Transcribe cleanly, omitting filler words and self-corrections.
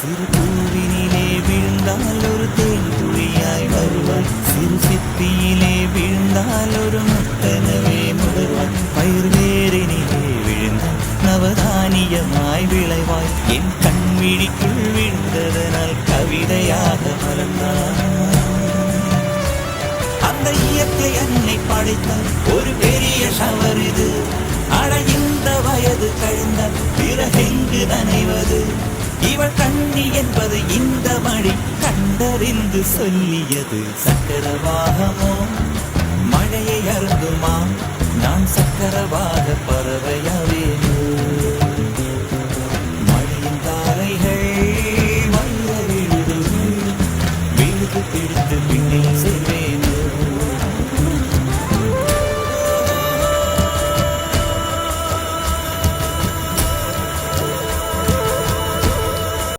சிறு பூவினிலே விழுந்தால் ஒரு தேன் துளியாய் வருவாய், சிறு சிப்பியிலே விழுந்தால் ஒரு முத்தனவே முதல்வாய், பயிர் வேரினிலே விழுந்தால் நவதானியமாய் விளைவாய், என் கண் விழிக்குள் விழுந்ததனால் கவிதையாக மலர்ந்தாய். அந்த இயற்கை என்னை படைத்தால் ஒரு பெரிய ஷவர் இது, அட இந்த வயது கழிந்தால் பிறகெங்கு நனைவது, இவள் கண்ணி என்பது இந்த மழை கண்டறிந்து சொல்லியது. சக்கரவாகமோ மழையை அருந்துமா, நான் சக்கரவாக பறவையா